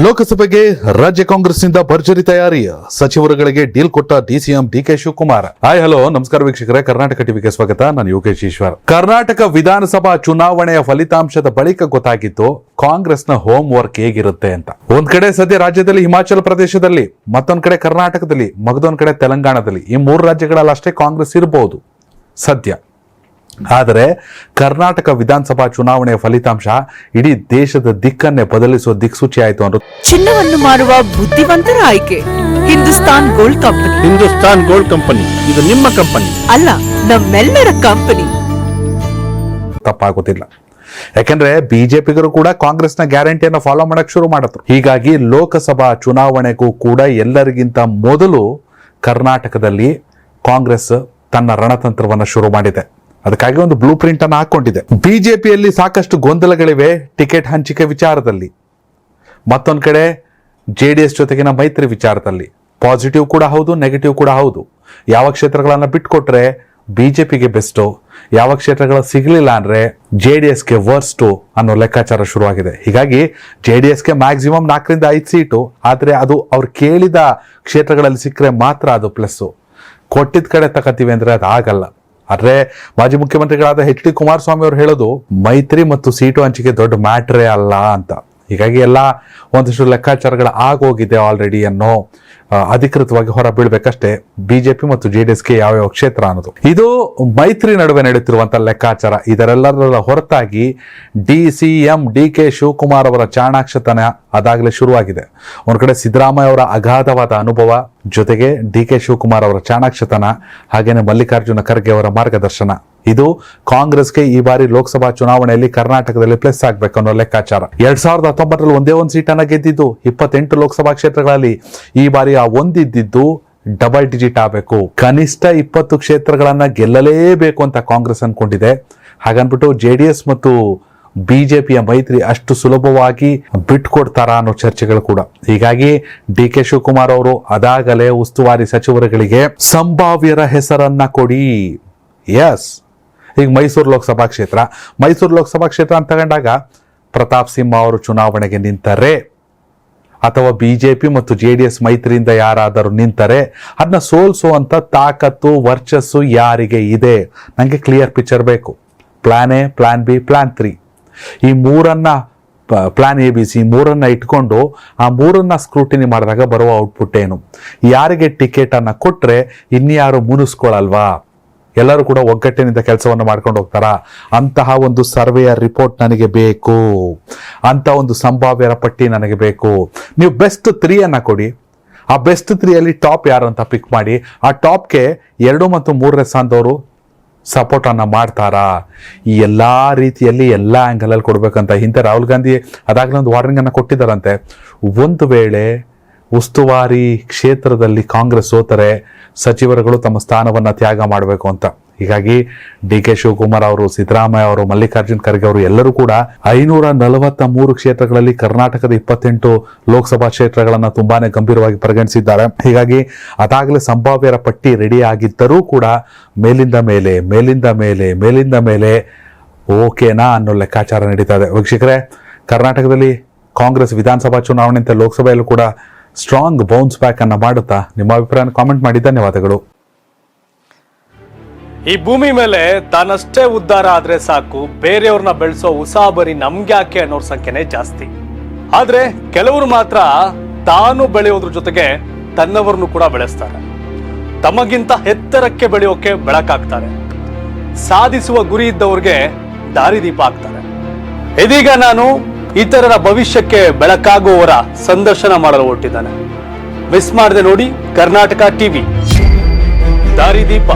ಲೋಕಸಭೆಗೆ ರಾಜ್ಯ ಕಾಂಗ್ರೆಸ್ನಿಂದ ಭರ್ಜರಿ ತಯಾರಿ. ಸಚಿವರುಗಳಿಗೆ ಡೀಲ್ ಕೊಟ್ಟ DCM DK Shivakumar. Hi hello ನಮಸ್ಕಾರ ವೀಕ್ಷಕರೇ, ಕರ್ನಾಟಕ ಟಿವಿಗೆ ಸ್ವಾಗತ. ನಾನು ಯೋಗೇಶ್ ಈಶ್ವರ್. ಕರ್ನಾಟಕ ವಿಧಾನಸಭಾ ಚುನಾವಣೆಯ ಫಲಿತಾಂಶದ ಬಳಿಕ ಗೊತ್ತಾಗಿತ್ತು ಕಾಂಗ್ರೆಸ್ನ ಹೋಮ್ ವರ್ಕ್ ಹೇಗಿರುತ್ತೆ ಅಂತ. ಒಂದ್ ಕಡೆ ಸದ್ಯ ರಾಜ್ಯದಲ್ಲಿ ಹಿಮಾಚಲ ಪ್ರದೇಶದಲ್ಲಿ, ಮತ್ತೊಂದ್ ಕಡೆ ಕರ್ನಾಟಕದಲ್ಲಿ, ಮಗದೊಂದ್ ಕಡೆ ತೆಲಂಗಾಣದಲ್ಲಿ, ಈ 3 ರಾಜ್ಯಗಳಲ್ಲಿ ಅಷ್ಟೇ ಕಾಂಗ್ರೆಸ್ ಇರಬಹುದು ಸದ್ಯ. ಆದರೆ ಕರ್ನಾಟಕ ವಿಧಾನಸಭಾ ಚುನಾವಣೆಯ ಫಲಿತಾಂಶ ಇಡೀ ದೇಶದ ದಿಕ್ಕನ್ನೇ ಬದಲಿಸುವ ದಿಕ್ಸೂಚಿ ಆಯಿತು ಅನ್ನೋದು. ಚಿನ್ನವನ್ನು ಮಾರುವ ಬುದ್ಧಿವಂತರ ಆಯ್ಕೆ Hindustan gold company. Hindustan gold company ಇದು ನಿಮ್ಮ ಕಂಪನಿ ಅಲ್ಲ, ನಮ್ಮೆಲ್ಲರ ಕಂಪನಿ. ತಪ್ಪಾಗೋದಿಲ್ಲ. ಯಾಕಂದ್ರೆ ಬಿಜೆಪಿಗರು ಕೂಡ ಕಾಂಗ್ರೆಸ್ನ ಗ್ಯಾರಂಟಿಯನ್ನು ಫಾಲೋ ಮಾಡಕ್ ಶುರು ಮಾಡಿದ್ರು. ಹೀಗಾಗಿ ಲೋಕಸಭಾ ಚುನಾವಣೆಗೂ ಕೂಡ ಎಲ್ಲರಿಗಿಂತ ಮೊದಲು ಕರ್ನಾಟಕದಲ್ಲಿ ಕಾಂಗ್ರೆಸ್ ತನ್ನ ರಣತಂತ್ರವನ್ನು ಶುರು ಮಾಡಿದೆ. ಅದಕ್ಕಾಗಿ ಒಂದು ಬ್ಲೂ ಪ್ರಿಂಟ್ ಅನ್ನು ಹಾಕೊಂಡಿದೆ. ಬಿಜೆಪಿಯಲ್ಲಿ ಸಾಕಷ್ಟು ಗೊಂದಲಗಳಿವೆ ಟಿಕೆಟ್ ಹಂಚಿಕೆ ವಿಚಾರದಲ್ಲಿ, ಮತ್ತೊಂದು ಕಡೆ ಜೆಡಿಎಸ್ ಜೊತೆಗಿನ ಮೈತ್ರಿ ವಿಚಾರದಲ್ಲಿ. ಪಾಸಿಟಿವ್ ಕೂಡ ಹೌದು, ನೆಗೆಟಿವ್ ಕೂಡ ಹೌದು. ಯಾವ ಕ್ಷೇತ್ರಗಳನ್ನ ಬಿಟ್ಕೊಟ್ರೆ ಬಿಜೆಪಿಗೆ ಬೆಸ್ಟು, ಯಾವ ಕ್ಷೇತ್ರಗಳು ಸಿಗಲಿಲ್ಲ ಅಂದ್ರೆ ಜೆಡಿಎಸ್ಗೆ ವರ್ಸ್ಟು ಅನ್ನೋ ಲೆಕ್ಕಾಚಾರ ಶುರುವಾಗಿದೆ. ಹೀಗಾಗಿ ಜೆಡಿಎಸ್ಗೆ ಮ್ಯಾಕ್ಸಿಮಮ್ 4 ರಿಂದ 5 ಸೀಟು, ಆದರೆ ಅದು ಅವ್ರು ಕೇಳಿದ ಕ್ಷೇತ್ರಗಳಲ್ಲಿ ಸಿಕ್ಕರೆ ಮಾತ್ರ ಅದು ಪ್ಲಸ್ಸು. ಕೊಟ್ಟಿದ್ದ ಕಡೆ ತಕತೀವಿ ಅಂದ್ರೆ ಅದು ಆಗಲ್ಲ. ಆದ್ರೆ ಮಾಜಿ ಮುಖ್ಯಮಂತ್ರಿಗಳಾದ ಎಚ್ ಡಿ ಕುಮಾರಸ್ವಾಮಿ ಅವರು ಹೇಳೋದು ಮೈತ್ರಿ ಮತ್ತು ಸೀಟು ಹಂಚಿಕೆ ದೊಡ್ಡ ಮ್ಯಾಟ್ರೇ ಅಲ್ಲ ಅಂತ. ಹೀಗಾಗಿ ಎಲ್ಲ ಒಂದಷ್ಟು ಲೆಕ್ಕಾಚಾರಗಳು ಆಗೋಗಿದೆ ಆಲ್ರೆಡಿ ಅನ್ನೋ ಅಧಿಕೃತವಾಗಿ ಹೊರ ಬೀಳ್ಬೇಕಷ್ಟೇ ಬಿಜೆಪಿ ಮತ್ತು ಜೆಡಿಎಸ್ಗೆ ಯಾವ ಕ್ಷೇತ್ರ ಅನ್ನೋದು. ಇದು ಮೈತ್ರಿ ನಡುವೆ ನಡೆಯುತ್ತಿರುವಂತಹ ಲೆಕ್ಕಾಚಾರ. ಇದರೆಲ್ಲರ ಹೊರತಾಗಿ ಡಿಸಿಎಂ ಡಿಕೆ ಶಿವಕುಮಾರ್ ಅವರ ಚಾಣಾಕ್ಷತನ ಅದಾಗಲೇ ಶುರುವಾಗಿದೆ. ಒಂದ್ ಕಡೆ ಸಿದ್ದರಾಮಯ್ಯ ಅವರ ಅಗಾಧವಾದ ಅನುಭವ, ಜೊತೆಗೆ ಡಿಕೆ ಶಿವಕುಮಾರ್ ಅವರ ಚಾಣಾಕ್ಷತನ, ಹಾಗೇನೆ ಮಲ್ಲಿಕಾರ್ಜುನ ಖರ್ಗೆ ಅವರ ಮಾರ್ಗದರ್ಶನ. ಇದು ಕಾಂಗ್ರೆಸ್ಗೆ ಈ ಬಾರಿ ಲೋಕಸಭಾ ಚುನಾವಣೆಯಲ್ಲಿ ಕರ್ನಾಟಕದಲ್ಲಿ ಪ್ಲಸ್ ಆಗ್ಬೇಕು ಅನ್ನೋ ಲೆಕ್ಕಾಚಾರ. 2019 ಒಂದೇ ಒಂದು ಸೀಟನ್ನ ಗೆದ್ದಿದ್ದು 28 ಲೋಕಸಭಾ ಕ್ಷೇತ್ರಗಳಲ್ಲಿ. ಈ ಬಾರಿ ಆ ಒಂದಿದ್ದು ಡಬಲ್ ಡಿಜಿಟ್ ಆಗಬೇಕು. ಕನಿಷ್ಠ 20 ಕ್ಷೇತ್ರಗಳನ್ನ ಗೆಲ್ಲಲೇಬೇಕು ಅಂತ ಕಾಂಗ್ರೆಸ್ ಅನ್ಕೊಂಡಿದೆ. ಹಾಗನ್ಬಿಟ್ಟು ಜೆಡಿಎಸ್ ಮತ್ತು ಬಿಜೆಪಿಯ ಮೈತ್ರಿ ಅಷ್ಟು ಸುಲಭವಾಗಿ ಬಿಟ್ಕೊಡ್ತಾರಾ ಅನ್ನೋ ಚರ್ಚೆಗಳು ಕೂಡ. ಹೀಗಾಗಿ ಡಿ ಕೆ ಶಿವಕುಮಾರ್ ಅವರು ಅದಾಗಲೇ ಉಸ್ತುವಾರಿ ಸಚಿವರುಗಳಿಗೆ ಸಂಭಾವ್ಯರ ಹೆಸರನ್ನ ಕೊಡಿ. ಎಸ್, ಈಗ ಮೈಸೂರು ಲೋಕಸಭಾ ಕ್ಷೇತ್ರ ಅಂತ ತಗೊಂಡಾಗ ಪ್ರತಾಪ್ ಸಿಂಹ ಅವರು ಚುನಾವಣೆಗೆ ನಿಂತರೆ, ಅಥವಾ ಬಿಜೆಪಿ ಮತ್ತು ಜೆಡಿಎಸ್ ಮೈತ್ರಿಯಿಂದ ಯಾರಾದರೂ ನಿಂತರೆ ಅದನ್ನ ಸೋಲ್ಸುವಂತ ತಾಕತ್ತು, ವರ್ಚಸ್ಸು ಯಾರಿಗೆ ಇದೆ? ನನಗೆ ಕ್ಲಿಯರ್ ಪಿಕ್ಚರ್ ಬೇಕು. Plan A, plan B, plan 3, ಈ 3 ಪ್ಲಾನ್ ಎ ಬಿ ಸಿ 3 ಇಟ್ಕೊಂಡು ಆ 3 ಸ್ಕ್ರೂಟಿನಿ ಮಾಡಿದಾಗ ಬರುವ ಔಟ್ಪುಟ್ ಏನು? ಯಾರಿಗೆ ಟಿಕೆಟ್ ಅನ್ನ ಕೊಟ್ರೆ ಇನ್ಯಾರು ಮುನಿಸ್ಕೊಳಲ್ವಾ? ಎಲ್ಲರೂ ಕೂಡ ಒಗ್ಗಟ್ಟಿನಿಂದ ಕೆಲಸವನ್ನು ಮಾಡ್ಕೊಂಡು ಹೋಗ್ತಾರಾ? ಅಂತಹ ಒಂದು ಸರ್ವೆಯ ರಿಪೋರ್ಟ್ ನನಗೆ ಬೇಕು. ಅಂತ ಒಂದು ಸಂಭಾವ್ಯರ ಪಟ್ಟಿ ನನಗೆ ಬೇಕು. ನೀವು ಬೆಸ್ಟ್ 3 ಅನ್ನ ಕೊಡಿ. ಆ ಬೆಸ್ಟ್ 3 ಅಲ್ಲಿ ಟಾಪ್ ಯಾರು ಅಂತ ಪಿಕ್ ಮಾಡಿ. ಆ ಟಾಪ್ಗೆ 2 ಮತ್ತು 3 ಸ್ಥಾನದವರು ಸಪೋರ್ಟ್ ಅನ್ನ ಮಾಡ್ತಾರಾ? ಈ ಎಲ್ಲಾ ರೀತಿಯಲ್ಲಿ ಎಲ್ಲಾ ಆಂಗಲ್ ಅಲ್ಲಿ ಕೊಡ್ಬೇಕಂತ ಹಿಂದೆ ರಾಹುಲ್ ಗಾಂಧಿ ಅದಾಗಲೇ ಒಂದು ವಾರ್ನಿಂಗ್ ಅನ್ನ ಕೊಟ್ಟಿದ್ದಾರಂತೆ. ಒಂದು ವೇಳೆ ಉಸ್ತುವಾರಿ ಕ್ಷೇತ್ರದಲ್ಲಿ ಕಾಂಗ್ರೆಸ್ ಸೋತರೆ ಸಚಿವರುಗಳು ತಮ್ಮ ಸ್ಥಾನವನ್ನ ತ್ಯಾಗ ಮಾಡಬೇಕು ಅಂತ. ಹೀಗಾಗಿ ಡಿ ಕೆ ಶಿವಕುಮಾರ್ ಅವರು, ಸಿದ್ದರಾಮಯ್ಯ ಅವರು, ಮಲ್ಲಿಕಾರ್ಜುನ್ ಖರ್ಗೆ ಅವರು ಎಲ್ಲರೂ ಕೂಡ 543 ಕ್ಷೇತ್ರಗಳಲ್ಲಿ ಕರ್ನಾಟಕದ 28 ಲೋಕಸಭಾ ಕ್ಷೇತ್ರಗಳನ್ನ ತುಂಬಾನೇ ಗಂಭೀರವಾಗಿ ಪರಿಗಣಿಸಿದ್ದಾರೆ. ಹೀಗಾಗಿ ಅದಾಗಲೇ ಸಂಭಾವ್ಯರ ಪಟ್ಟಿ ರೆಡಿ ಆಗಿದ್ದರೂ ಕೂಡ ಮೇಲಿಂದ ಮೇಲೆ ಓಕೆನಾ ಅನ್ನೋ ಲೆಕ್ಕಾಚಾರ ನಡೀತಾ ಇದೆ. ವೀಕ್ಷಕರೇ, ಕರ್ನಾಟಕದಲ್ಲಿ ಕಾಂಗ್ರೆಸ್ ವಿಧಾನಸಭಾ ಚುನಾವಣೆ ಅಂತ ಲೋಕಸಭೆಯಲ್ಲೂ ಕೂಡ ಸ್ಟ್ರಾಂಗ್ ಬೌನ್ಸ್ ಬ್ಯಾಕ್ ಅನ್ನ ಮಾಡುತ್ತಾ ನಿಮ್ಮ ಅಭಿಪ್ರಾಯ ಕಾಮೆಂಟ್ ಮಾಡಿ. ಧನ್ಯವಾದಗಳು. ಈ ಭೂಮಿ ಮೇಲೆ ತಾನಷ್ಟೇ ಉದ್ಧಾರ ಆದ್ರೆ ಸಾಕು, ಬೇರೆಯವ್ರನ್ನ ಬೆಳೆಸೋ ಉಸಾಬರಿ ನಮ್ಗ್ಯಾಕೆ ಅನ್ನೋರ್ ಸಂಖ್ಯೆನೇ ಜಾಸ್ತಿ. ಆದ್ರೆ ಕೆಲವರು ಮಾತ್ರ ತಾನು ಬೆಳೆಯೋದ್ರ ಜೊತೆಗೆ ತನ್ನವರನ್ನು ಕೂಡ ಬೆಳೆಸ್ತಾರೆ. ತಮಗಿಂತ ಎತ್ತರಕ್ಕೆ ಬೆಳೆಯೋಕೆ ಬೆಳಕಾಗ್ತಾರೆ. ಸಾಧಿಸುವ ಗುರಿ ಇದ್ದವ್ರಿಗೆ ದಾರಿದೀಪ ಆಗ್ತಾರೆ. ಇದೀಗ ನಾನು ಇತರರ ಭವಿಷ್ಯಕ್ಕೆ ಬೆಳಕಾಗುವವರ ಸಂದರ್ಶನ ಮಾಡಲು ಹೊರಟಿದ್ದಾನೆ. ಮಿಸ್ ಮಾಡದೆ ನೋಡಿ ಕರ್ನಾಟಕ ಟಿವಿ ದಾರಿದೀಪ.